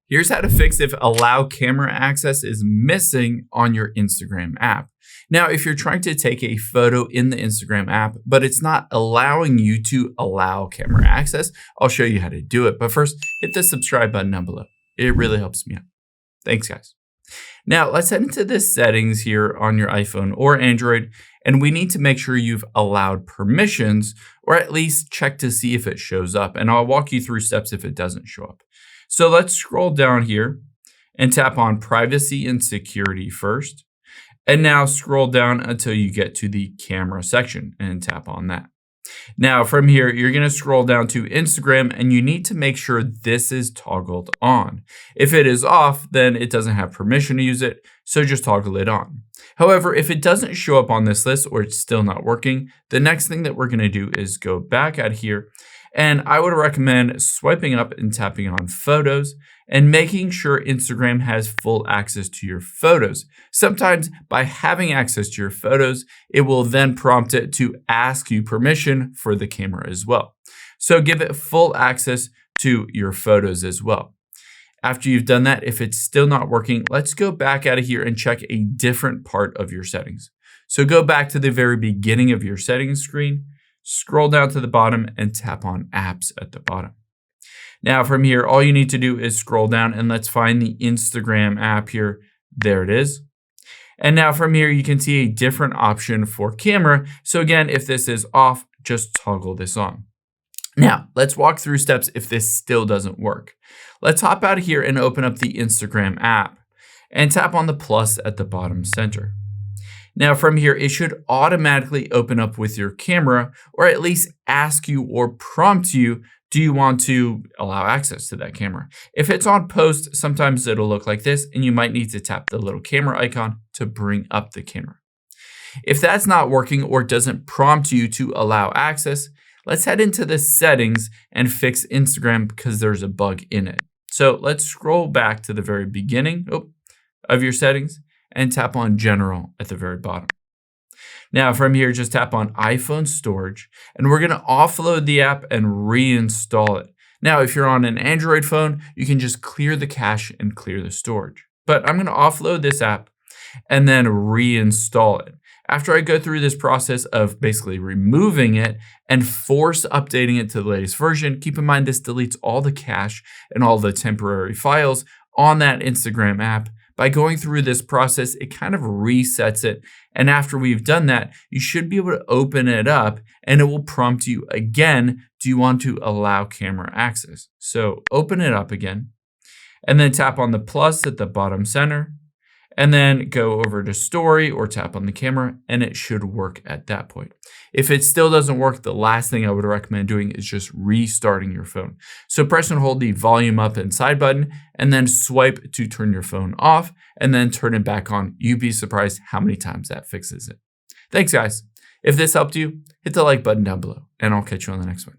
Here's how to fix if allow camera access is missing on your Instagram app. Now, if you're trying to take a photo in the Instagram app, but it's not allowing you to allow camera access, I'll show you how to do it. But first, hit the subscribe button down below. It really helps me out. Thanks, guys. Now, let's head into the settings here on your iPhone or Android, and we need to make sure you've allowed permissions, or at least check to see if it shows up. And I'll walk you through steps if it doesn't show up. So let's scroll down here and tap on privacy and security first. And now scroll down until you get to the camera section and tap on that. Now from here, you're going to scroll down to Instagram and you need to make sure this is toggled on. If it is off, then it doesn't have permission to use it, so just toggle it on. However, if it doesn't show up on this list or it's still not working, the next thing that we're going to do is go back out here. And I would recommend swiping up and tapping on photos and making sure Instagram has full access to your photos. Sometimes by having access to your photos, it will then prompt it to ask you permission for the camera as well. So give it full access to your photos as well. After you've done that, if it's still not working, let's go back out of here and check a different part of your settings. So go back to the very beginning of your settings screen, scroll down to the bottom and tap on apps at the bottom. Now from here, all you need to do is scroll down and let's find the Instagram app here. There it is. And now from here, you can see a different option for camera. So again, if this is off, just toggle this on. Now let's walk through steps if this still doesn't work. Let's hop out of here and open up the Instagram app and tap on the plus at the bottom center. Now from here, it should automatically open up with your camera or at least ask you or prompt you, do you want to allow access to that camera? If it's on post, sometimes it'll look like this and you might need to tap the little camera icon to bring up the camera. If that's not working or doesn't prompt you to allow access, let's head into the settings and fix Instagram because there's a bug in it. So let's scroll back to the very beginning of your settings and tap on general at the very bottom. Now from here, just tap on iPhone storage and we're going to offload the app and reinstall it. Now, if you're on an Android phone, you can just clear the cache and clear the storage. But I'm going to offload this app and then reinstall it. After I go through this process of basically removing it and force updating it to the latest version, keep in mind this deletes all the cache and all the temporary files on that Instagram app. By going through this process, it kind of resets it. And after we've done that, you should be able to open it up and it will prompt you again, do you want to allow camera access? So open it up again and then tap on the plus at the bottom center and then go over to story or tap on the camera and it should work at that point. If it still doesn't work, the last thing I would recommend doing is just restarting your phone. So press and hold the volume up and side button and then swipe to turn your phone off and then turn it back on. You'd be surprised how many times that fixes it. Thanks guys. If this helped you, hit the like button down below and I'll catch you on the next one.